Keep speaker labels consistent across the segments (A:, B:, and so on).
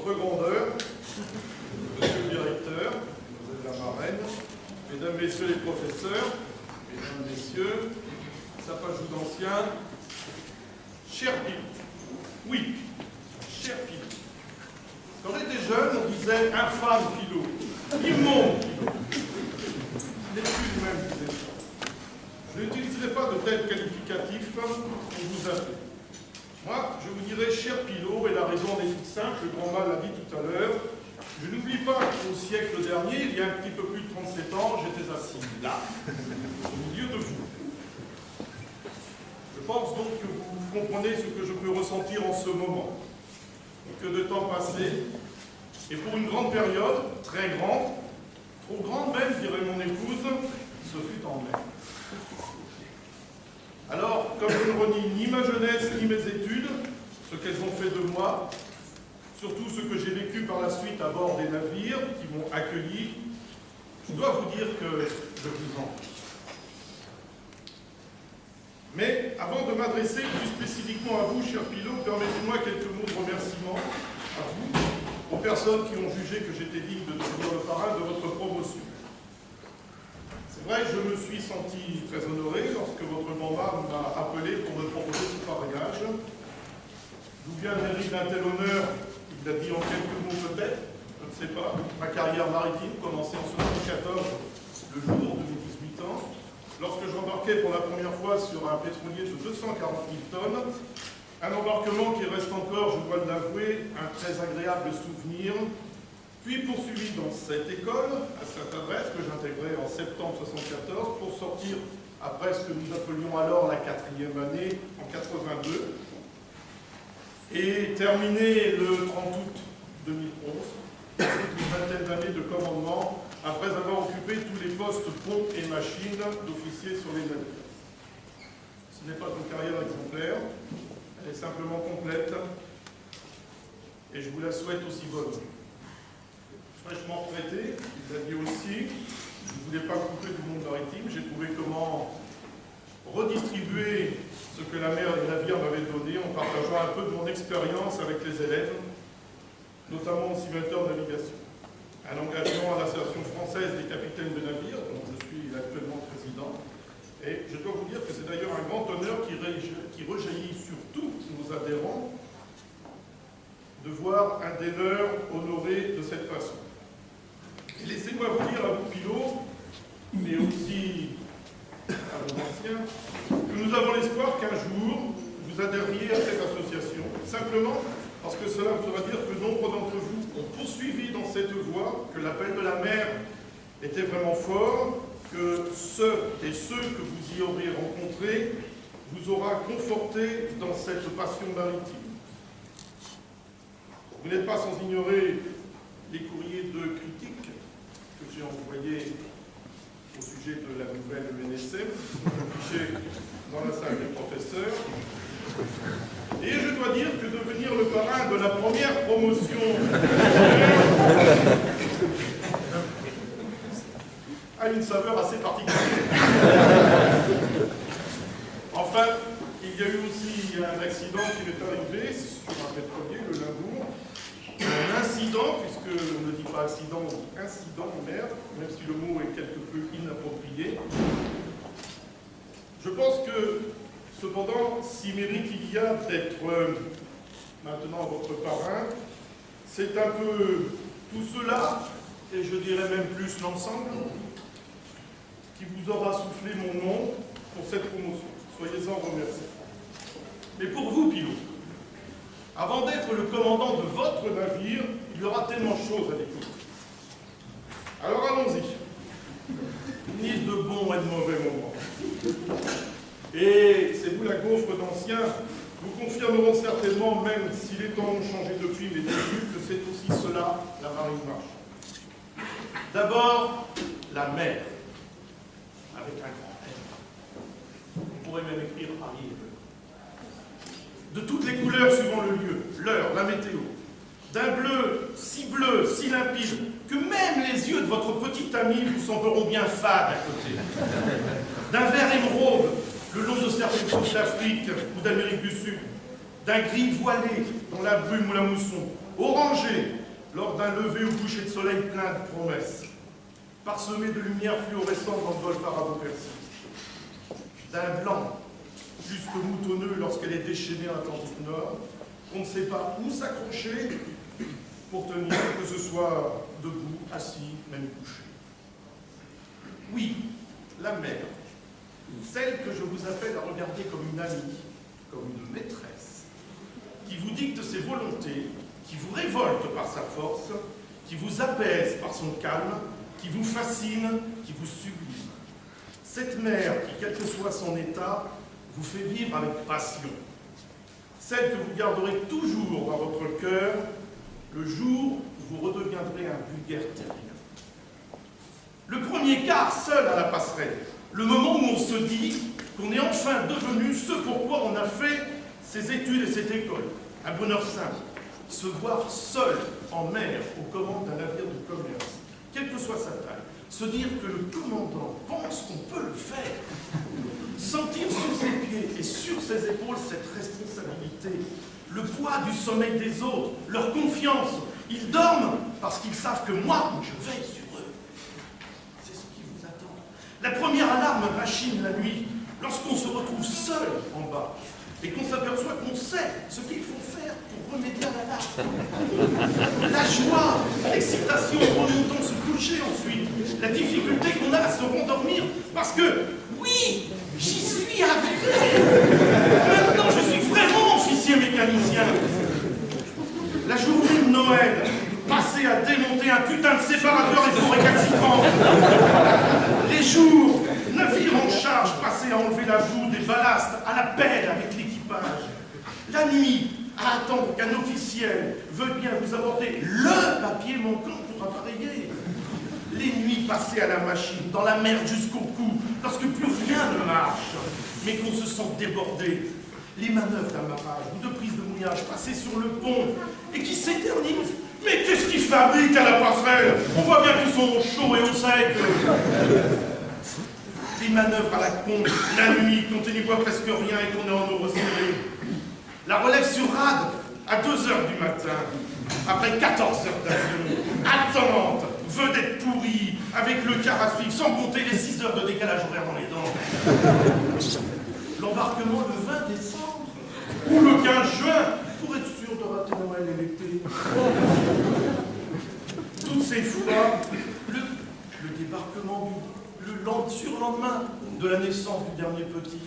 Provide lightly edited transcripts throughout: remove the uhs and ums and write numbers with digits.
A: votre grandeur, monsieur le directeur, vous êtes la marraine, mesdames, messieurs les professeurs, mesdames, messieurs, ça pas joue d'ancien, cher Pilot. Oui, cher Pilot. Quand j'étais jeune, on disait infâme Pilot, immonde Pilot. Les plus même disaient ça. Je n'utiliserai pas de tels qualificatifs pour vous appeler. Moi, je vous dirais cher Pilot, et la raison en est toute simple, le grand mal l'a dit tout à l'heure. Je n'oublie pas qu'au siècle dernier, il y a un petit peu plus de 37 ans, j'étais assis là, au milieu de vous. Je pense donc que vous comprenez ce que je peux ressentir en ce moment. Et que de temps passé, et pour une grande période, très grande, trop grande même, dirait mon épouse, ce fut en mer. Alors, comme je ne renie ni ma jeunesse ni mes études, ce qu'elles ont fait de moi, surtout ce que j'ai vécu par la suite à bord des navires qui m'ont accueilli, je dois vous dire que je vous en prie. Mais avant de m'adresser plus spécifiquement à vous, cher Pilot, permettez-moi quelques mots de remerciement à vous, aux personnes qui ont jugé que j'étais digne de devenir le parrain de votre promotion. C'est vrai que je me suis senti très honoré lorsque votre grand-mère m'a appelé pour me proposer ce parrainage. D'où vient le mérite d'un tel honneur? Il l'a dit en quelques mots peut-être, je ne sais pas. Ma carrière maritime commençait en 1974, le jour de mes 18 ans, lorsque j'embarquais pour la première fois sur un pétrolier de 240 000 tonnes, un embarquement qui reste encore, je dois l'avouer, un très agréable souvenir, puis poursuivi dans cette école, à cette adresse que j'intégrais en septembre 1974, pour sortir après ce que nous appelions alors la 4e année, en 82, et terminer le 30 août 2011, avec une vingtaine d'années de commandement, après avoir occupé tous les postes ponts et machines d'officiers sur les navires. Ce n'est pas une carrière exemplaire, elle est simplement complète, et je vous la souhaite aussi bonne. Fraîchement traité, il l'a dit aussi, je ne voulais pas couper du monde maritime, j'ai trouvé comment redistribuer ce que la mer et le navire m'avaient donné en partageant un peu de mon expérience avec les élèves, notamment au simulateur de navigation. Un engagement à l'Association française des capitaines de navires, dont je suis actuellement président, et je dois vous dire que c'est d'ailleurs un grand honneur qui rejaillit sur tous nos adhérents de voir un des leurs honoré de cette façon. Et laissez-moi vous dire à vous, Pilot, mais aussi à vos anciens, que nous avons l'espoir qu'un jour, vous adhériez à cette association, simplement parce que cela voudra dire que nombre d'entre vous ont poursuivi dans cette voie, que l'appel de la mer était vraiment fort, que ceux que vous y aurez rencontrés vous aura conforté dans cette passion maritime. Vous n'êtes pas sans ignorer les courriers de critique que j'ai envoyés au sujet de la nouvelle UNSM, qui sont affichés dans la salle des professeurs. Et je dois dire que devenir le parrain de la première promotion a une saveur assez particulière. Enfin, il y a eu aussi un accident qui m'est arrivé sur un pétrolier, le Limbourg. Un incident, puisque on ne dit pas accident, incident en mer, même si le mot est quelque peu inapproprié. Je pense que, cependant, si mérite il y a d'être maintenant votre parrain, c'est un peu tout cela, et je dirais même plus l'ensemble, qui vous aura soufflé mon nom pour cette promotion. Soyez-en remerciés. Mais pour vous, Pilot, avant d'être le commandant de votre navire, il y aura tellement de choses à découvrir. Alors allons-y. Une liste de bons et de mauvais moments. Et c'est vous la gaufre d'anciens, vous confirmeront certainement, même si les temps ont changé depuis mes débuts, que c'est aussi cela, la marine marche. D'abord, la mer, avec un grand M. On pourrait même écrire Ariel. De toutes les couleurs suivant le lieu, l'heure, la météo. D'un bleu, si limpide, que même les yeux de votre petite amie vous sembleront bien fades à côté. D'un vert émeraude, le long de certaines côtes d'Afrique ou d'Amérique du Sud. d'un gris voilé dans la brume ou la mousson, orangé lors d'un lever ou coucher de soleil plein de promesses, parsemé de lumière fluorescente dans le golfe arabo-persique, d'un blanc jusque moutonneux lorsqu'elle est déchaînée à l'Atlantique Nord, on ne sait pas où s'accrocher pour tenir, que ce soit debout, assis, même couché. Oui, la mer, celle que je vous appelle à regarder comme une amie, comme une maîtresse, qui vous dicte ses volontés, qui vous révolte par sa force, qui vous apaise par son calme, qui vous fascine, qui vous sublime. Cette mer qui, quel que soit son état, vous fait vivre avec passion. Celle que vous garderez toujours dans votre cœur le jour où vous redeviendrez un vulgaire terrien. Le premier quart seul à la passerelle, le moment où on se dit qu'on est enfin devenu ce pourquoi on a fait ses études et cette école, un bonheur simple, se voir seul en mer aux commandes d'un navire de commerce, quelle que soit sa taille, se dire que le commandant pense qu'on peut le faire, sentir sous ses pieds et sur ses épaules cette responsabilité, le poids du sommeil des autres, leur confiance. Ils dorment parce qu'ils savent que moi, je veille sur eux. C'est ce qui vous attend. La première alarme machine la nuit, lorsqu'on se retrouve seul en bas et qu'on s'aperçoit qu'on sait ce qu'il faut faire pour remédier à l'alarme. La joie, l'excitation remontant se coucher ensuite, la difficulté qu'on a à se rendormir parce que, oui, j'y suis arrivé. Maintenant, je suis vraiment officier mécanicien. La journée de Noël, passée à démonter un putain de séparateur et four récalcitrant. Les jours, navire en charge, passés à enlever la boue des ballasts à la pelle avec l'équipage. La nuit, à attendre qu'un officiel veuille bien vous apporter le papier manquant pour appareiller. Les nuits passées à la machine, dans la mer jusqu'au cou, lorsque plus rien ne marche, mais qu'on se sent débordé. Les manœuvres d'amarrage ou de prise de mouillage passées sur le pont et qui s'éternisent. Mais qu'est-ce qu'ils fabriquent à la passerelle? On voit bien qu'ils sont chauds et au sec. Les manœuvres à la pompe, la nuit, quand on n'y voit presque rien et qu'on est en eau resserrée. La relève sur rade à 2 h du matin, après 14 heures d'avion, attente, vedette pourrie, avec le quart à suivre, sans compter les 6 heures de décalage horaire dans les dents. L'embarquement le 20 décembre, ou le 15 juin, pour être sûr de rater Noël et l'été. Toutes ces fois, le débarquement le surlendemain de la naissance du dernier petit.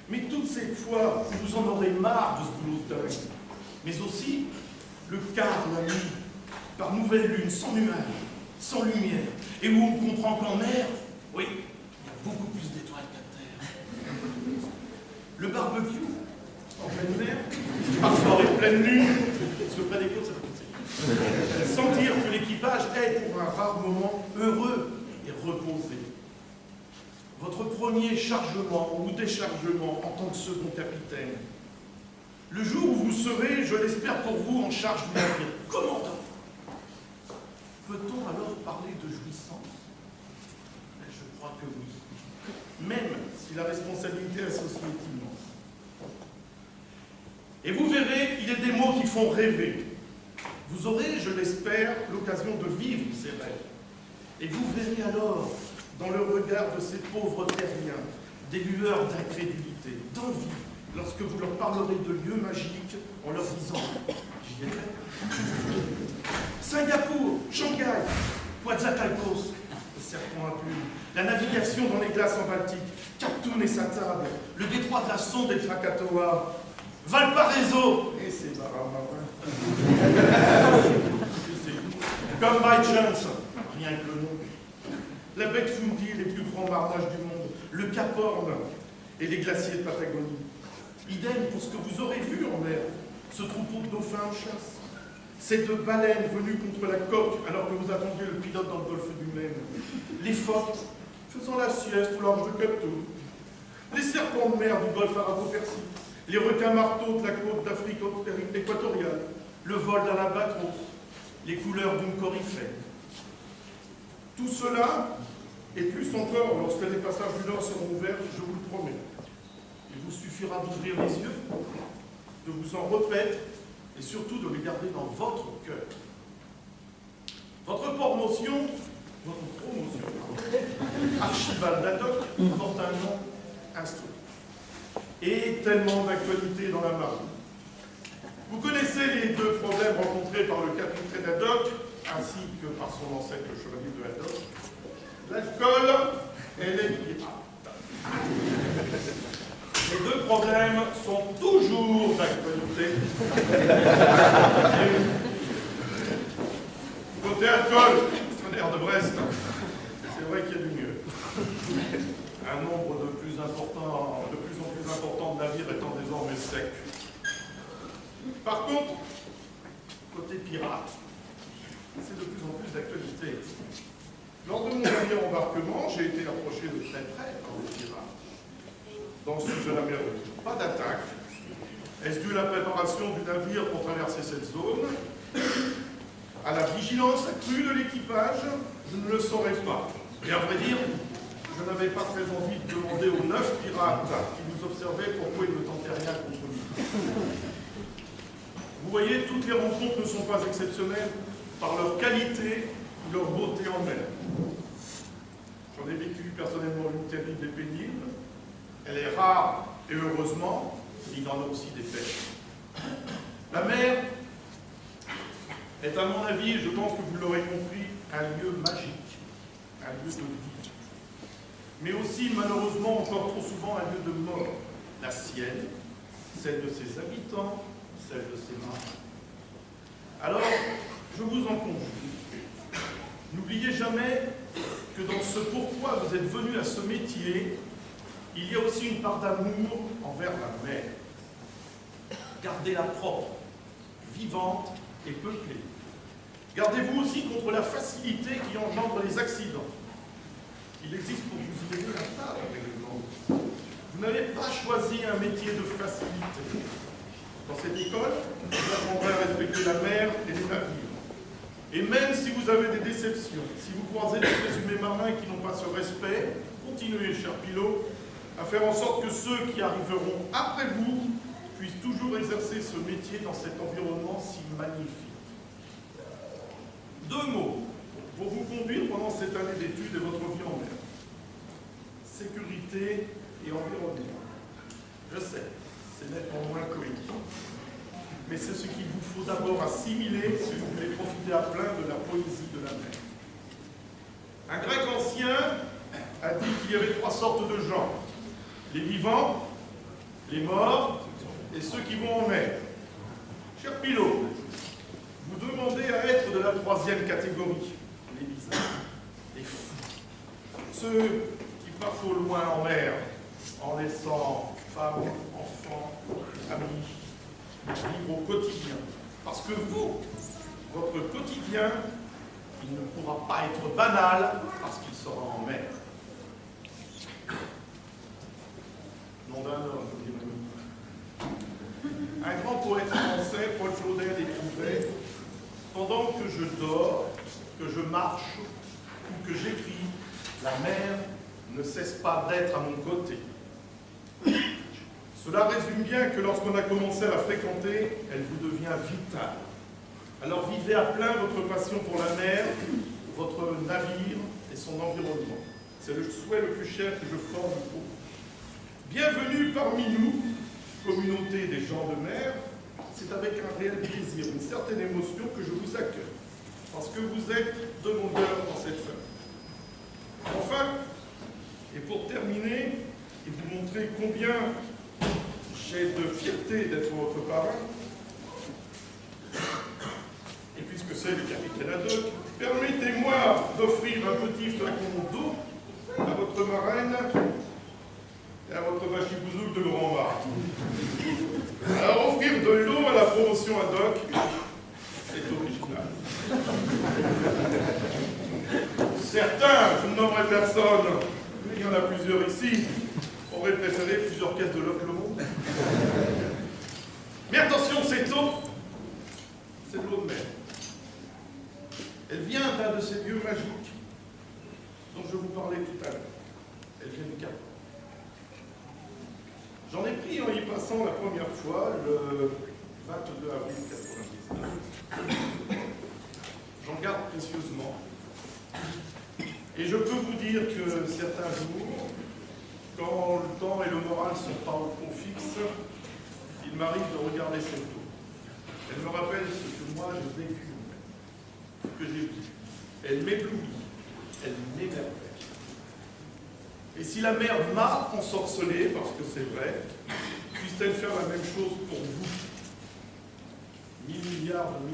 A: Mais toutes ces fois où vous en aurez marre de ce boulot de dingue, mais aussi le quart la nuit, par nouvelle lune, sans nuages, sans lumière, et où on comprend qu'en mer, oui, il y a beaucoup plus d'étoiles qu'à terre. Le barbecue, en pleine mer, parfois en pleine lune, parce que près des côtes, ça va passer. Sentir que l'équipage est pour un rare moment heureux et reposé. Votre premier chargement ou déchargement en tant que second capitaine. Le jour où vous serez, je l'espère pour vous, en charge du navire, commandant. Peut-on alors parler de jouissance? Je crois que oui. Même si la responsabilité associée est immense. Et vous verrez, il y a des mots qui font rêver. Vous aurez, je l'espère, l'occasion de vivre ces rêves. Et vous verrez alors, dans le regard de ces pauvres terriens, des lueurs d'incrédulité, d'envie, lorsque vous leur parlerez de lieux magiques en leur disant « j'y étais ». Singapour, Shanghai, Coatzacoalcos, le serpent à plumes, la navigation dans les glaces en Baltique, Cap Toon et sa table, le détroit de la Sonde et de Krakatoa, Valparaiso et ses marins. Comme by chance, rien que le nom. La baie de Fundy, les plus grands marnages du monde, le Cap Horn et les glaciers de Patagonie. Idem pour ce que vous aurez vu en mer, ce troupeau de dauphins en chasse, ces 2 baleines venues contre la coque alors que vous attendiez le pilote dans le golfe du Maine, les phoques faisant la sieste au large de Cap Toon, les serpents de mer du golfe arabo-persique, les requins marteaux de la côte d'Afrique équatoriale, le vol d'un albatros, les couleurs d'une coryphène. Tout cela, et plus encore lorsque les passages du Nord seront ouverts, je vous le promets. Il vous suffira d'ouvrir les yeux de vous en repaître et surtout de les garder dans votre cœur. Votre promotion, archivale d'Haddock, porte un nom instruit. Et tellement d'actualité dans la marine. Vous connaissez les deux problèmes rencontrés par le capitaine Haddock, ainsi que par son ancêtre, le chevalier de Haddock. L'alcool et les pirates. Les deux problèmes sont toujours d'actualité. Côté alcool, tonnerre de Brest, c'est vrai qu'il y a du mieux. Un nombre de plus en plus important de navires étant désormais sec. Par contre, côté pirate, c'est de plus en plus d'actualité. Lors de mon dernier embarquement, j'ai été approché de très près par les pirates. Dans le sud de la mer, pas d'attaque. Est-ce dû à la préparation du navire pour traverser cette zone? À la vigilance accrue de l'équipage? Je ne le saurais pas. Et à vrai dire, je n'avais pas très envie de demander aux 9 pirates qui nous observaient pourquoi ils ne tentaient rien contre nous. Vous voyez, toutes les rencontres ne sont pas exceptionnelles par leur qualité ou leur beauté en mer. J'en ai vécu personnellement une terrible et pénible. Elle est rare et heureusement, il y en a aussi des pêches. La mer est, à mon avis, et je pense que vous l'aurez compris, un lieu magique, un lieu de vie. Mais aussi, malheureusement, encore trop souvent, un lieu de mort. La sienne, celle de ses habitants, celle de ses marins. Alors, je vous en conjure, n'oubliez jamais que dans ce pourquoi vous êtes venu à ce métier, il y a aussi une part d'amour envers la mer. Gardez-la propre, vivante et peuplée. Gardez-vous aussi contre la facilité qui engendre les accidents. Il existe pour vous y aider un tas de règlements. Vous n'avez pas choisi un métier de facilité. Dans cette école, vous apprendrez à respecter la mer et les navires. Et même si vous avez des déceptions, si vous croisez des présumés marins qui n'ont pas ce respect, continuez, cher pilote, à faire en sorte que ceux qui arriveront après vous puissent toujours exercer ce métier dans cet environnement si magnifique. 2 mots pour vous conduire pendant cette année d'études et votre vie en mer. Sécurité et environnement. Je sais, c'est nettement moins cohérent. Mais c'est ce qu'il vous faut d'abord assimiler si vous voulez profiter à plein de la poésie de la mer. Un grec ancien a dit qu'il y avait 3 sortes de gens. Les vivants, les morts et ceux qui vont en mer. Cher pilote, vous demandez à être de la 3e catégorie, les bizarres, les fous. Ceux qui partent au loin en mer, en laissant femmes, enfants, amis, vivre au quotidien. Parce que vous, votre quotidien, il ne pourra pas être banal parce qu'il sera en mer. Nom d'un homme, un grand poète français, Paul Claudel, écrivait « Pendant que je dors, que je marche ou que j'écris, la mer ne cesse pas d'être à mon côté. » Cela résume bien que lorsqu'on a commencé à la fréquenter, elle vous devient vitale. Alors vivez à plein votre passion pour la mer, votre navire et son environnement. C'est le souhait le plus cher que je forme pour vous. Bienvenue parmi nous, communauté des gens de mer. C'est avec un réel plaisir, une certaine émotion que je vous accueille, parce que vous êtes de mon cœur dans cette famille. Enfin, et pour terminer, et vous montrer combien j'ai de fierté d'être votre parrain, et puisque c'est le capitaine Haddock, permettez-moi d'offrir un petit flacon d'eau à votre marraine et à votre bachibouzouk de grand mât. Alors, offrir de l'eau à la promotion Haddock, c'est original. Certains, je ne nommerai personne, mais il y en a plusieurs ici, auraient préféré plusieurs caisses de Loch Lomond. Mais attention, cette eau, c'est de l'eau de mer. Elle vient d'un de ces lieux magiques dont je vous parlais tout à l'heure. Elle vient du Cap. J'en ai pris en y passant passant la première fois, le 22 avril 1999. J'en garde précieusement. Et je peux vous dire que certains jours, quand le temps et le moral sont pas au fixe, il m'arrive de regarder cette eau. Elle me rappelle ce que moi j'ai vécu, ce que j'ai vu. Elle m'éblouit, elle m'émerveille. Et si la mer m'a ensorcelé, parce que c'est vrai, puisse-t-elle faire la même chose pour vous? 1000 milliards de